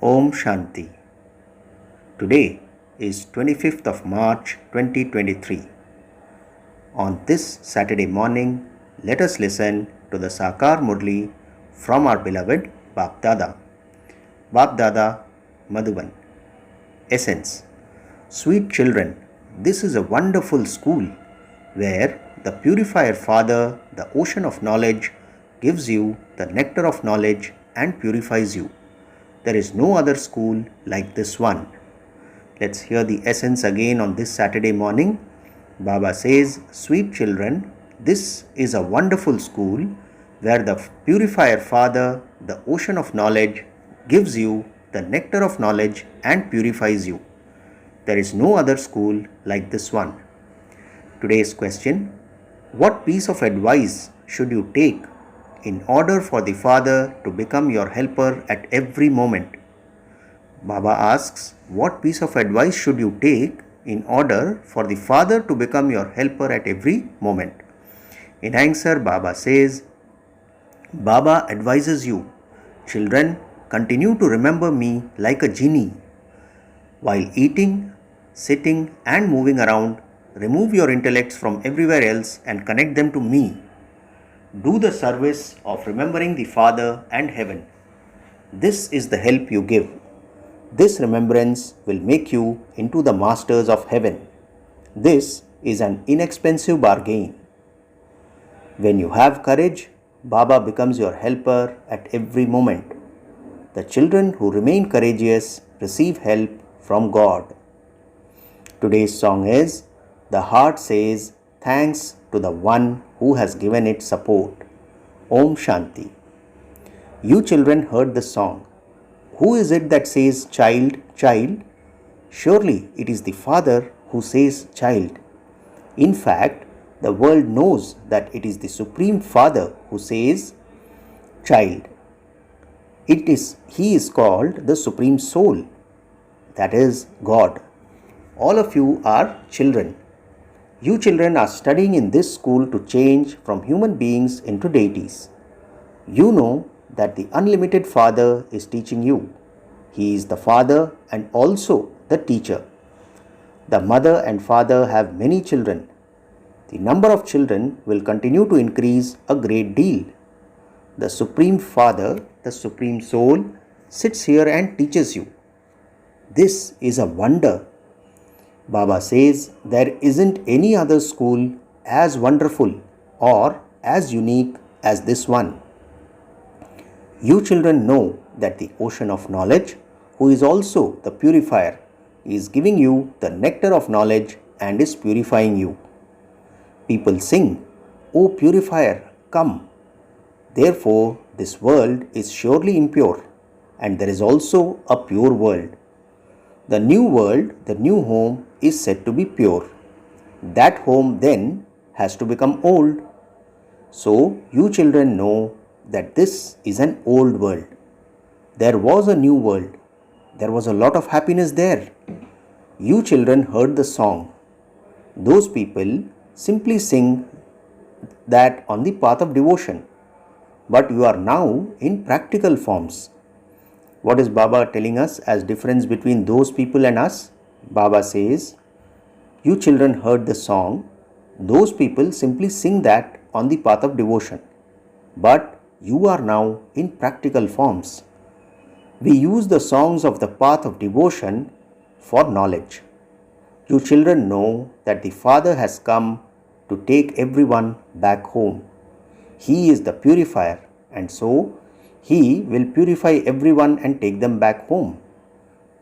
Om Shanti. Today is 25th of March 2023. On this Saturday morning, let us listen to the Sakar Murli from our beloved Bap Dada. Bap Dada, Madhuban. Essence. Sweet children, this is a wonderful school where the purifier Father, the ocean of knowledge, gives you the nectar of knowledge and purifies you. There is no other school like this one. Let's hear the essence again on this Saturday morning. Baba says, sweet children, this is a wonderful school where the purifier Father, the ocean of knowledge, gives you the nectar of knowledge and purifies you. There is no other school like this one. Today's question, what piece of advice should you take in order for the Father to become your helper at every moment? Baba asks, what piece of advice should you take in order for the Father to become your helper at every moment? In answer, Baba says, Baba advises you, children, continue to remember me like a genie. While eating, sitting and moving around, remove your intellects from everywhere else and connect them to me. Do the service of remembering the Father and heaven. This is the help you give. This remembrance will make you into the masters of heaven. This is an inexpensive bargain. When you have courage, Baba becomes your helper at every moment. The children who remain courageous receive help from God. Today's song is, The Heart Says Thanks to the One who has given it support. Om Shanti. You children heard the song. Who is it that says child, child? Surely it is the Father who says child. In fact, the world knows that it is the Supreme Father who says child. He is called the Supreme Soul, that is God. All of you are children. You children are studying in this school to change from human beings into deities. You know that the unlimited Father is teaching you. He is the Father and also the teacher. The mother and father have many children. The number of children will continue to increase a great deal. The Supreme Father, the Supreme Soul, sits here and teaches you. This is a wonder. Baba says there isn't any other school as wonderful or as unique as this one. You children know that the ocean of knowledge, who is also the purifier, is giving you the nectar of knowledge and is purifying you. People sing, O purifier, come. Therefore, this world is surely impure, and there is also a pure world. The new world, the new home, is said to be pure. That home then has to become old. So, you children know that this is an old world. There was a new world. There was a lot of happiness there. You children heard the song. Those people simply sing that on the path of devotion. But you are now in practical forms. What is Baba telling us as difference between those people and us? Baba says, you children heard the song. Those people simply sing that on the path of devotion. But you are now in practical forms. We use the songs of the path of devotion for knowledge. You children know that the Father has come to take everyone back home. He is the purifier, and so He will purify everyone and take them back home.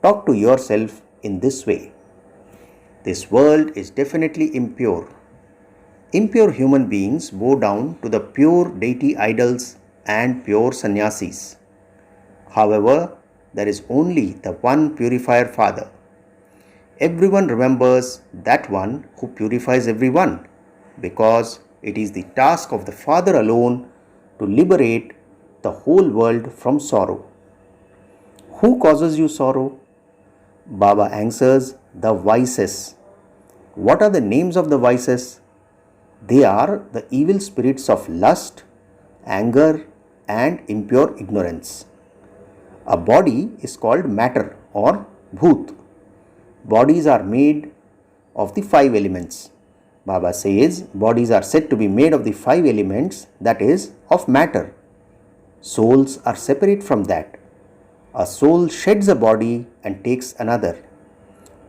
Talk to yourself in this way. This world is definitely impure. Impure human beings bow down to the pure deity idols and pure sannyasis. However, there is only the one purifier Father. Everyone remembers that one who purifies everyone, because it is the task of the Father alone to liberate the whole world from sorrow. Who causes you sorrow? Baba answers, the vices. What are the names of the vices? They are the evil spirits of lust, anger, and impure ignorance. A body is called matter or bhoot. Bodies are made of the 5 elements. Baba says bodies are said to be made of the 5 elements, that is, of matter. Souls are separate from that. A soul sheds a body and takes another.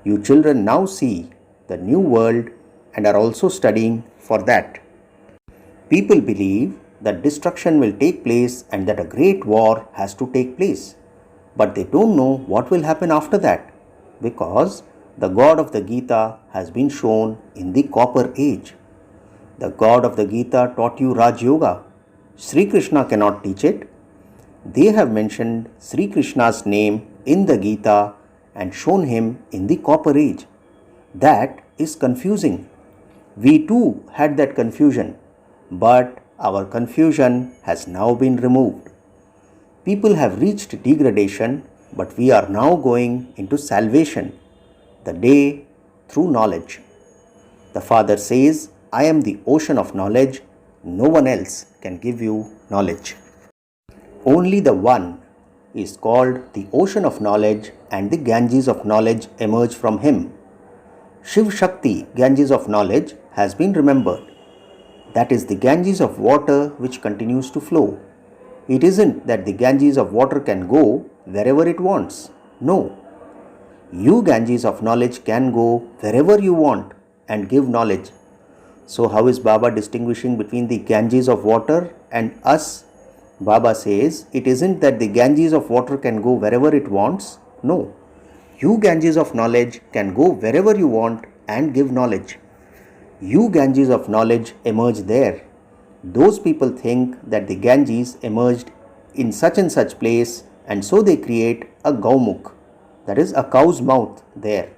You children now see the new world and are also studying for that. People believe that destruction will take place and that a great war has to take place. But they don't know what will happen after that, because the God of the Gita has been shown in the Copper Age. The God of the Gita taught you Raj Yoga. Sri Krishna cannot teach it. They have mentioned Sri Krishna's name in the Gita and shown him in the Copper Age. That is confusing. We too had that confusion, but our confusion has now been removed. People have reached degradation, but we are now going into salvation, the day through knowledge. The Father says, I am the ocean of knowledge. No one else can give you knowledge. Only the One is called the ocean of knowledge, and the Ganges of knowledge emerge from him. Shiv Shakti, Ganges of knowledge, has been remembered. That is the Ganges of water which continues to flow. It isn't that the Ganges of water can go wherever it wants. No. You Ganges of knowledge can go wherever you want and give knowledge. So how is Baba distinguishing between the Ganges of water and us? Baba says it isn't that the Ganges of water can go wherever it wants. No. You Ganges of knowledge can go wherever you want and give knowledge. You Ganges of knowledge emerge there. Those people think that the Ganges emerged in such and such place, and so they create a Gaumukh, that is a cow's mouth there.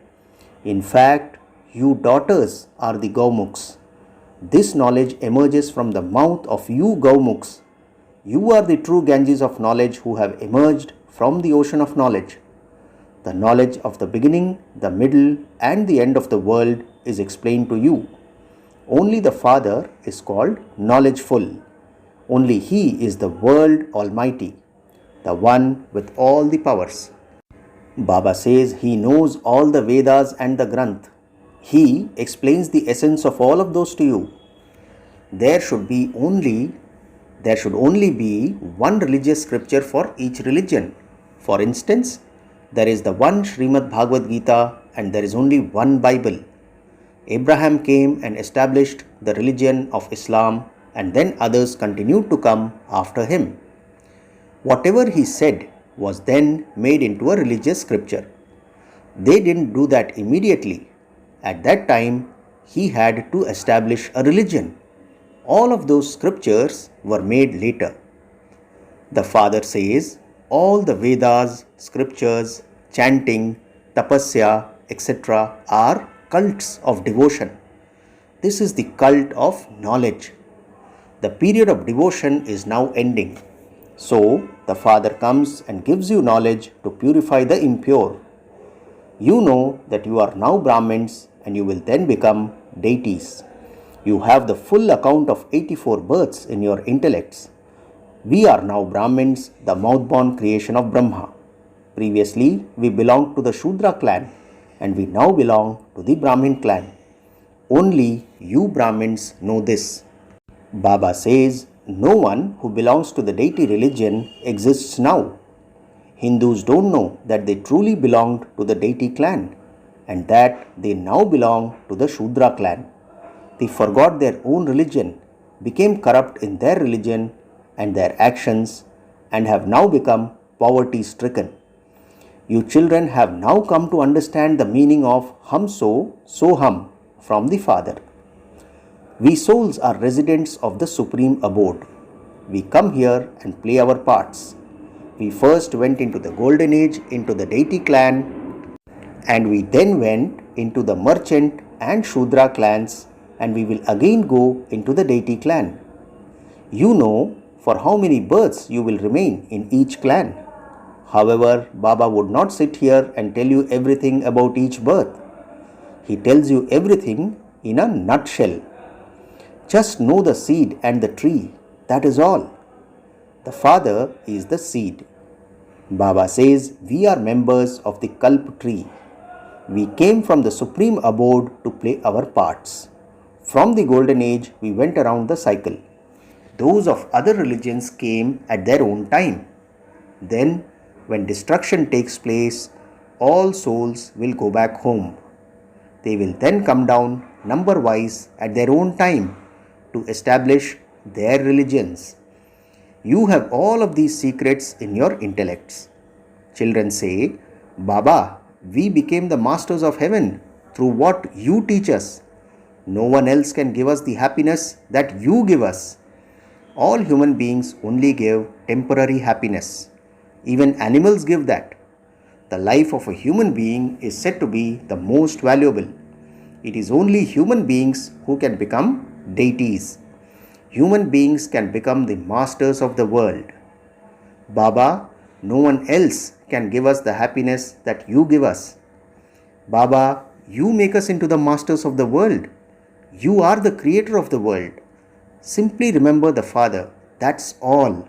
In fact, you daughters are the Gaumukhs. This knowledge emerges from the mouth of you Gaumukhs. You are the true Ganges of knowledge who have emerged from the ocean of knowledge. The knowledge of the beginning, the middle, and the end of the world is explained to you. Only the Father is called knowledgeful. Only He is the World Almighty, the One with all the powers. Baba says He knows all the Vedas and the Granth. He explains the essence of all of those to you. There should only be one religious scripture for each religion. For instance, there is the one Srimad Bhagavad Gita and there is only one Bible. Abraham came and established the religion of Islam, and then others continued to come after him. Whatever he said was then made into a religious scripture. They didn't do that immediately. At that time, he had to establish a religion. All of those scriptures were made later. The Father says all the Vedas, scriptures, chanting, tapasya, etc. are cults of devotion. This is the cult of knowledge. The period of devotion is now ending. So, the Father comes and gives you knowledge to purify the impure. You know that you are now Brahmins and you will then become deities. You have the full account of 84 births in your intellects. We are now Brahmins, the mouth-born creation of Brahma. Previously, we belonged to the Shudra clan, and we now belong to the Brahmin clan. Only you Brahmins know this. Baba says no one who belongs to the deity religion exists now. Hindus don't know that they truly belonged to the deity clan and that they now belong to the Shudra clan. They forgot their own religion, became corrupt in their religion and their actions, and have now become poverty-stricken. You children have now come to understand the meaning of hum so hum from the Father. We souls are residents of the Supreme Abode. We come here and play our parts. We first went into the Golden Age, into the deity clan, and we then went into the merchant and Shudra clans, and we will again go into the deity clan. You know for how many births you will remain in each clan. However, Baba would not sit here and tell you everything about each birth. He tells you everything in a nutshell. Just know the seed and the tree, that is all. The Father is the seed. Baba says we are members of the Kalp tree. We came from the supreme abode to play our parts. From the golden age, we went around the cycle. Those of other religions came at their own time. Then, when destruction takes place, all souls will go back home. They will then come down number wise at their own time to establish their religions. You have all of these secrets in your intellects. Children say, Baba, we became the masters of heaven through what you teach us. No one else can give us the happiness that you give us. All human beings only give temporary happiness. Even animals give that. The life of a human being is said to be the most valuable. It is only human beings who can become deities. Human beings can become the masters of the world. Baba, no one else can give us the happiness that you give us. Baba, you make us into the masters of the world. You are the creator of the world. Simply remember the Father. That's all.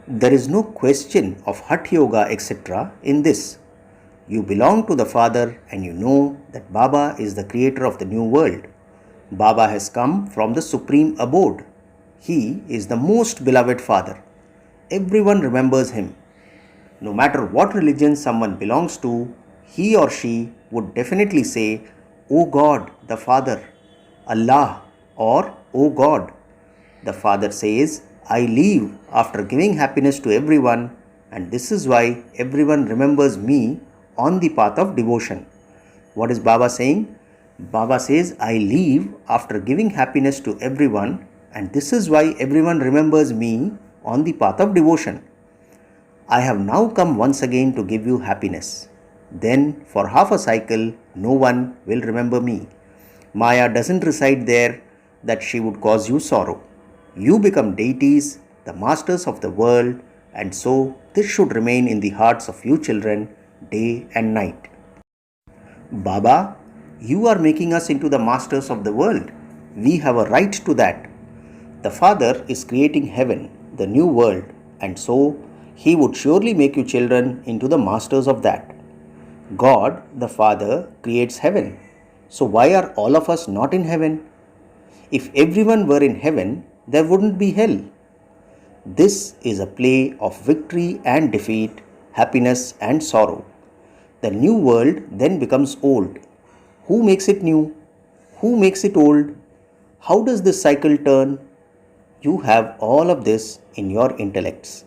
There is no question of Hatha Yoga, etc. in this. You belong to the Father and you know that Baba is the creator of the new world. Baba has come from the supreme abode. He is the most beloved Father. Everyone remembers him. No matter what religion someone belongs to, he or she would definitely say, O God, the Father, Allah, or O God. The Father says, I leave after giving happiness to everyone, and this is why everyone remembers me on the path of devotion. What is Baba saying? Baba says, I leave after giving happiness to everyone, and this is why everyone remembers me on the path of devotion. I have now come once again to give you happiness. Then, for half a cycle, no one will remember me. Maya doesn't reside there that she would cause you sorrow. You become deities, the masters of the world, and so this should remain in the hearts of you children day and night. Baba, you are making us into the masters of the world. We have a right to that. The Father is creating heaven, the new world, and so He would surely make you children into the masters of that. God, the Father, creates heaven. So why are all of us not in heaven? If everyone were in heaven, there wouldn't be hell. This is a play of victory and defeat, happiness and sorrow. The new world then becomes old. Who makes it new? Who makes it old? How does this cycle turn? You have all of this in your intellects.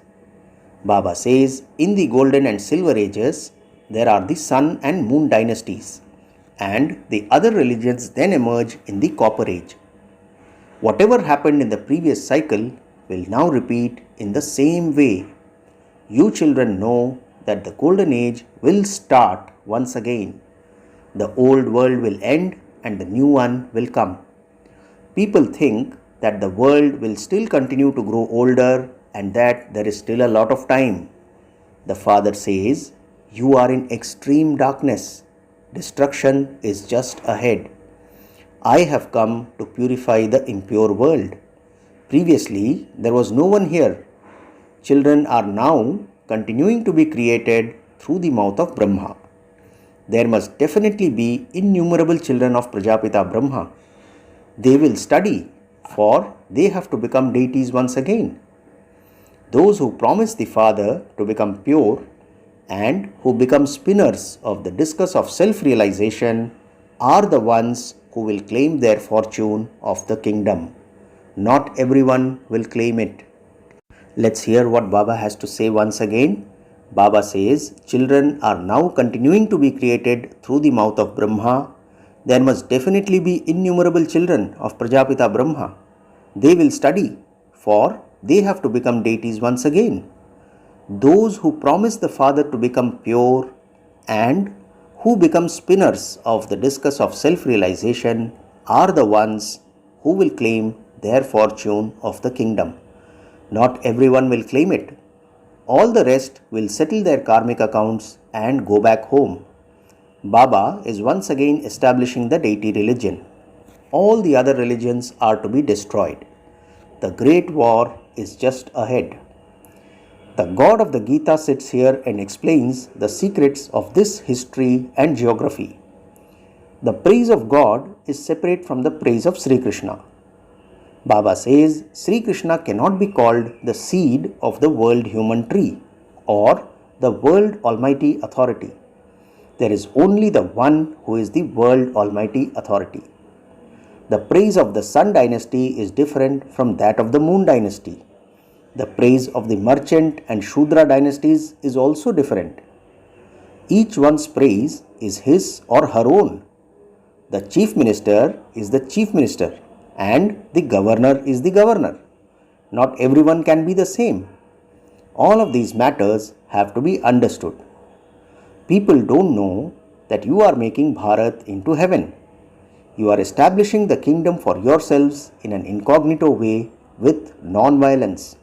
Baba says, in the golden and silver ages, there are the sun and moon dynasties, and the other religions then emerge in the copper age. Whatever happened in the previous cycle will now repeat in the same way. You children know that the golden age will start once again. The old world will end and the new one will come. People think that the world will still continue to grow older and that there is still a lot of time. The Father says, you are in extreme darkness. Destruction is just ahead. I have come to purify the impure world. Previously, there was no one here. Children are now continuing to be created through the mouth of Brahma. There must definitely be innumerable children of Prajapita Brahma. They will study, for they have to become deities once again. Those who promise the Father to become pure and who become spinners of the discus of self-realization are the ones who will claim their fortune of the kingdom. Not everyone will claim it. Let's hear what Baba has to say once again. Baba says, children are now continuing to be created through the mouth of Brahma. There must definitely be innumerable children of Prajapita Brahma. They will study, for they have to become deities once again. Those who promise the Father to become pure and who become spinners of the discus of self-realization are the ones who will claim their fortune of the kingdom. Not everyone will claim it. All the rest will settle their karmic accounts and go back home. Baba is once again establishing the deity religion. All the other religions are to be destroyed. The great war is just ahead. The God of the Gita sits here and explains the secrets of this history and geography. The praise of God is separate from the praise of Sri Krishna. Baba says Sri Krishna cannot be called the seed of the world human tree or the world almighty authority. There is only the one who is the world almighty authority. The praise of the Sun dynasty is different from that of the Moon dynasty. The praise of the merchant and Shudra dynasties is also different. Each one's praise is his or her own. The chief minister is the chief minister and the governor is the governor. Not everyone can be the same. All of these matters have to be understood. People don't know that you are making Bharat into heaven. You are establishing the kingdom for yourselves in an incognito way with non-violence.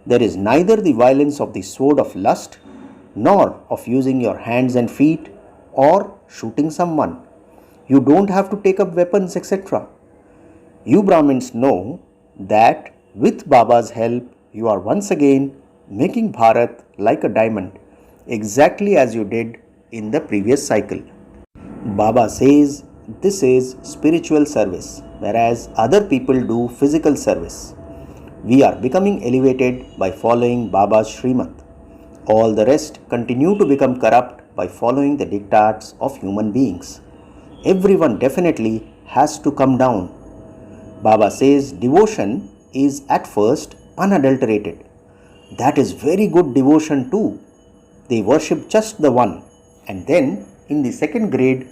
There is neither the violence of the sword of lust nor of using your hands and feet or shooting someone. You don't have to take up weapons, etc. You Brahmins know that with Baba's help, you are once again making Bharat like a diamond, exactly as you did in the previous cycle. Baba says this is spiritual service, whereas other people do physical service. We are becoming elevated by following Baba's Srimad. All the rest continue to become corrupt by following the diktats of human beings. Everyone definitely has to come down. Baba says devotion is at first unadulterated. That is very good devotion too. They worship just the one, and then in the second grade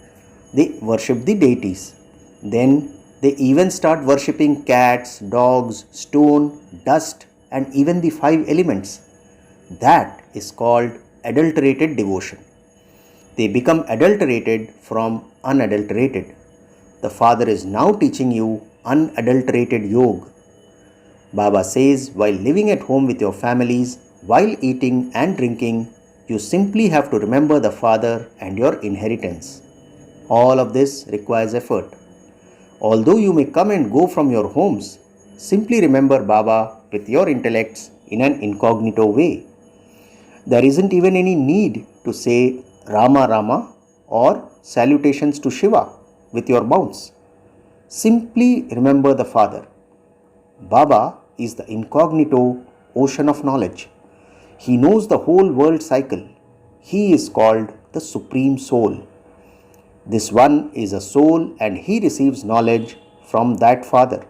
they worship the deities. Then they even start worshipping cats, dogs, stone, dust, and even the 5 elements. That is called adulterated devotion. They become adulterated from unadulterated. The Father is now teaching you unadulterated yoga. Baba says while living at home with your families, while eating and drinking, you simply have to remember the Father and your inheritance. All of this requires effort. Although you may come and go from your homes, simply remember Baba with your intellects in an incognito way. There isn't even any need to say Rama Rama or salutations to Shiva with your mouths. Simply remember the Father. Baba is the incognito ocean of knowledge. He knows the whole world cycle. He is called the Supreme Soul. This one is a soul and he receives knowledge from that Father.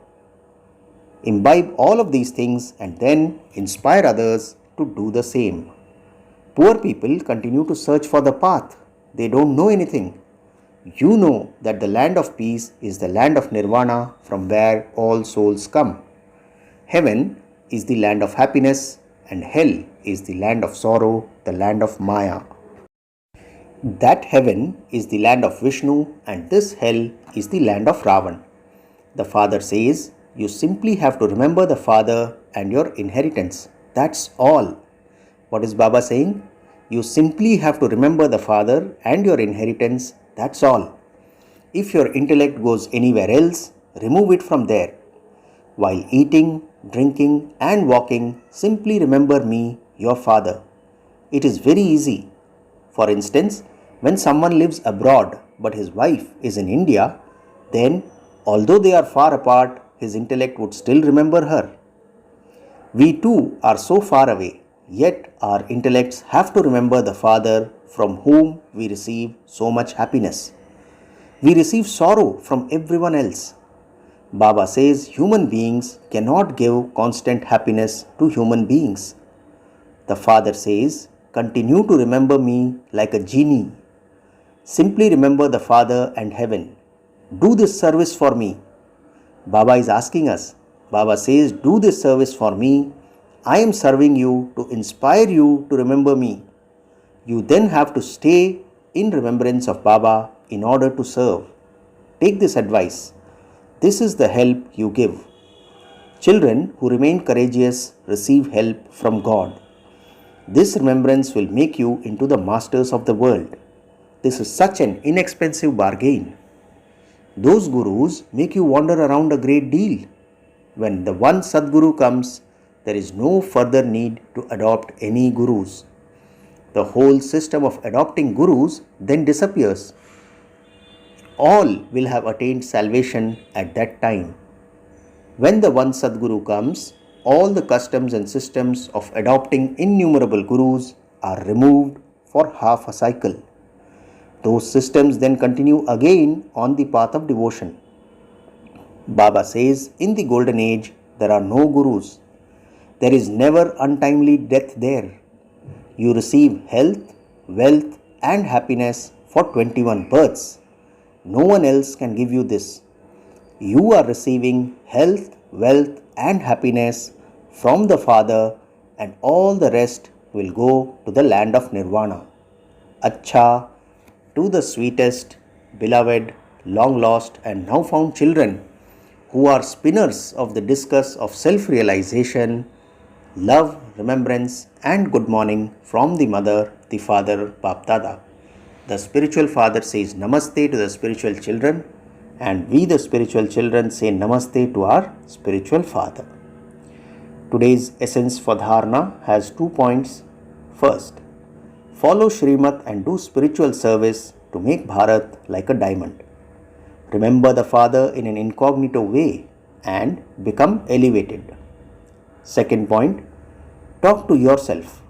Imbibe all of these things and then inspire others to do the same. Poor people continue to search for the path. They don't know anything. You know that the land of peace is the land of nirvana from where all souls come. Heaven is the land of happiness and hell is the land of sorrow, the land of Maya. That heaven is the land of Vishnu and this hell is the land of Ravan. The Father says, you simply have to remember the Father and your inheritance. That's all. What is Baba saying? You simply have to remember the Father and your inheritance. That's all. If your intellect goes anywhere else, remove it from there. While eating, drinking and walking, simply remember me, your Father. It is very easy. For instance, when someone lives abroad but his wife is in India, then although they are far apart, his intellect would still remember her. We too are so far away, yet our intellects have to remember the Father from whom we receive so much happiness. We receive sorrow from everyone else. Baba says human beings cannot give constant happiness to human beings. The Father says, continue to remember me like a genie. Simply remember the Father and heaven. Do this service for me. Baba is asking us. Baba says, do this service for me. I am serving you to inspire you to remember me. You then have to stay in remembrance of Baba in order to serve. Take this advice. This is the help you give. Children who remain courageous receive help from God. This remembrance will make you into the masters of the world. This is such an inexpensive bargain. Those gurus make you wander around a great deal. When the one Sadguru comes, there is no further need to adopt any gurus. The whole system of adopting gurus then disappears. All will have attained salvation at that time. When the one Sadguru comes, all the customs and systems of adopting innumerable gurus are removed for half a cycle. Those systems then continue again on the path of devotion. Baba says, in the golden age, there are no gurus. There is never untimely death there. You receive health, wealth, and happiness for 21 births. No one else can give you this. You are receiving health, wealth, and happiness from the Father, and all the rest will go to the land of Nirvana. Acha, to the sweetest, beloved, long lost, and now found children who are spinners of the discus of self-realization, love, remembrance, and good morning from the Mother, the Father, Bap-Dada. The spiritual father says Namaste to the spiritual children, and we, the spiritual children, say Namaste to our spiritual father. Today's essence for dharana has 2 points. First, follow Shrimat and do spiritual service to make Bharat like a diamond. Remember the Father in an incognito way and become elevated. Second point, talk to yourself.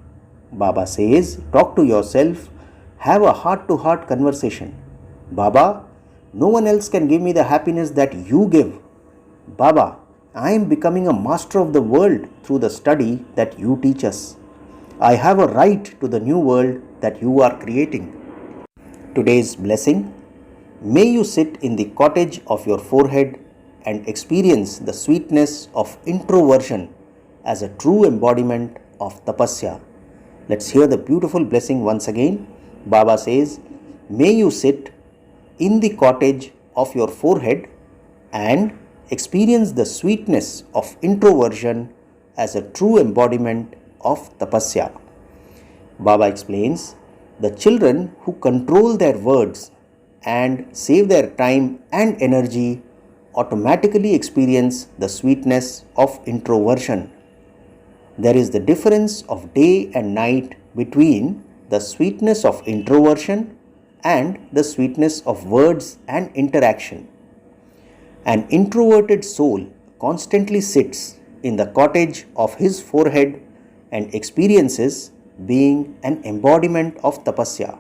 Baba says, talk to yourself, have a heart-to-heart conversation. Baba, no one else can give me the happiness that you give. Baba, I am becoming a master of the world through the study that you teach us. I have a right to the new world that you are creating. Today's blessing, may you sit in the cottage of your forehead and experience the sweetness of introversion as a true embodiment of tapasya. Let's hear the beautiful blessing once again. Baba says, may you sit in the cottage of your forehead and experience the sweetness of introversion as a true embodiment of tapasya. Baba explains, the children who control their words and save their time and energy automatically experience the sweetness of introversion. There is the difference of day and night between the sweetness of introversion and the sweetness of words and interaction. An introverted soul constantly sits in the cottage of his forehead and experiences being an embodiment of tapasya.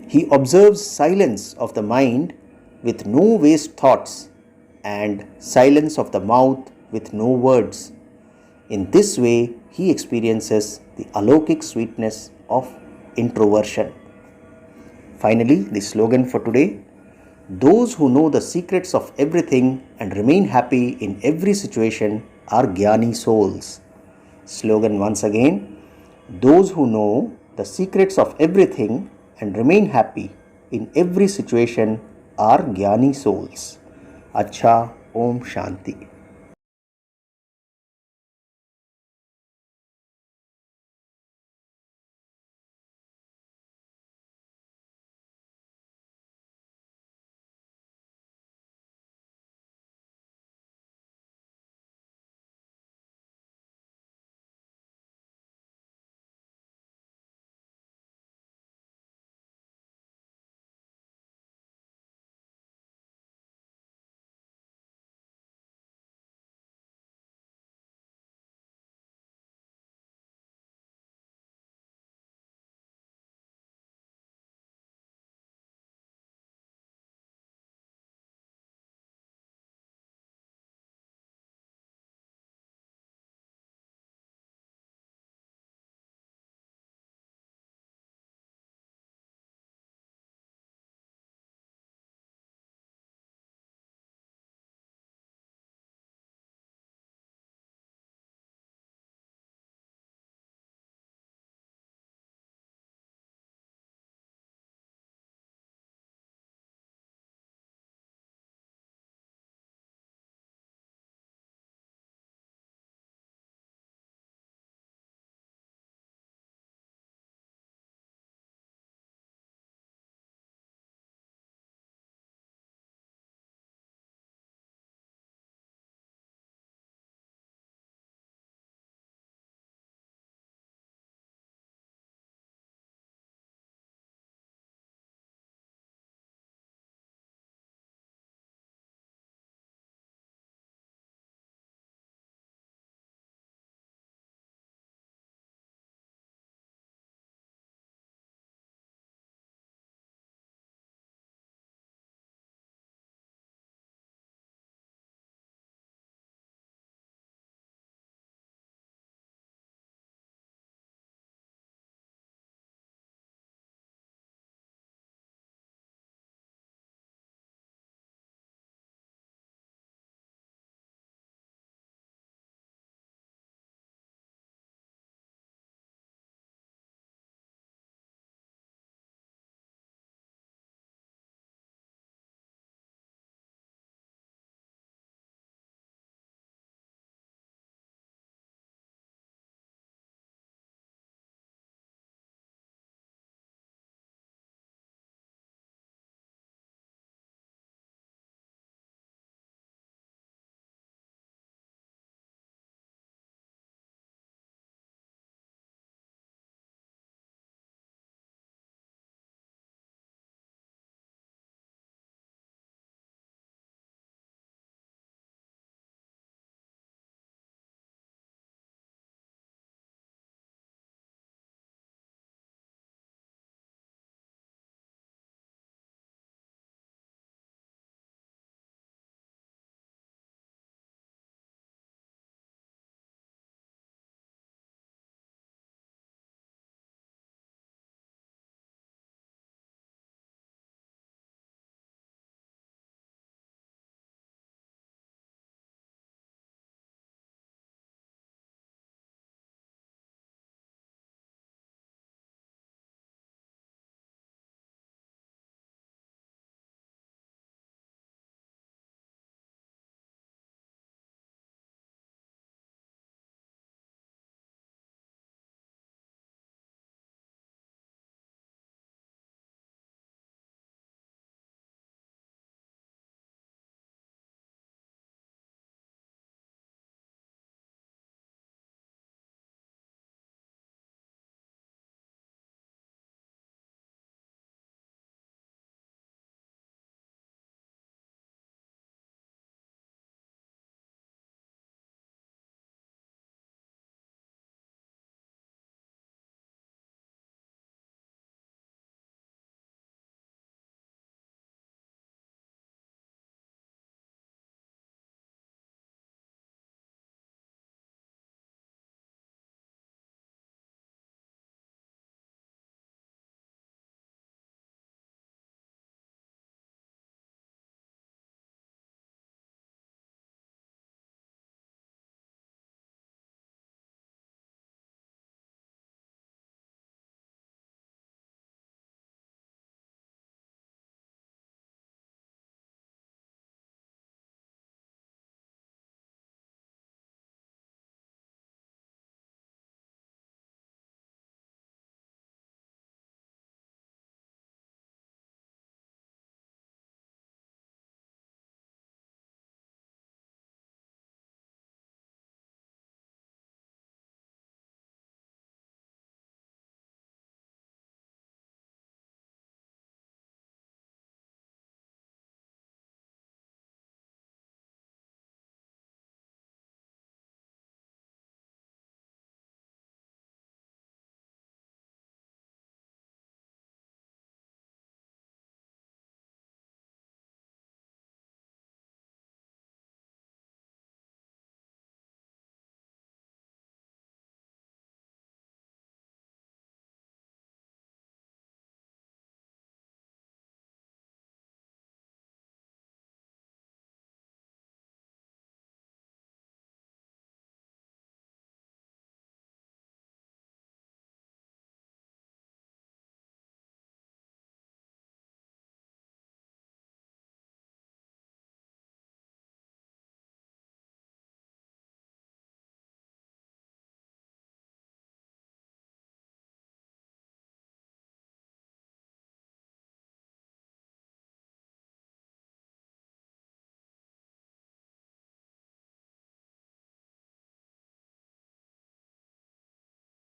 He observes silence of the mind with no waste thoughts and silence of the mouth with no words. In this way, he experiences the alokik sweetness of introversion. Finally, the slogan for today, those who know the secrets of everything and remain happy in every situation are Jnani souls. Slogan once again, those who know the secrets of everything and remain happy in every situation are Jnani souls. Acha, Om Shanti.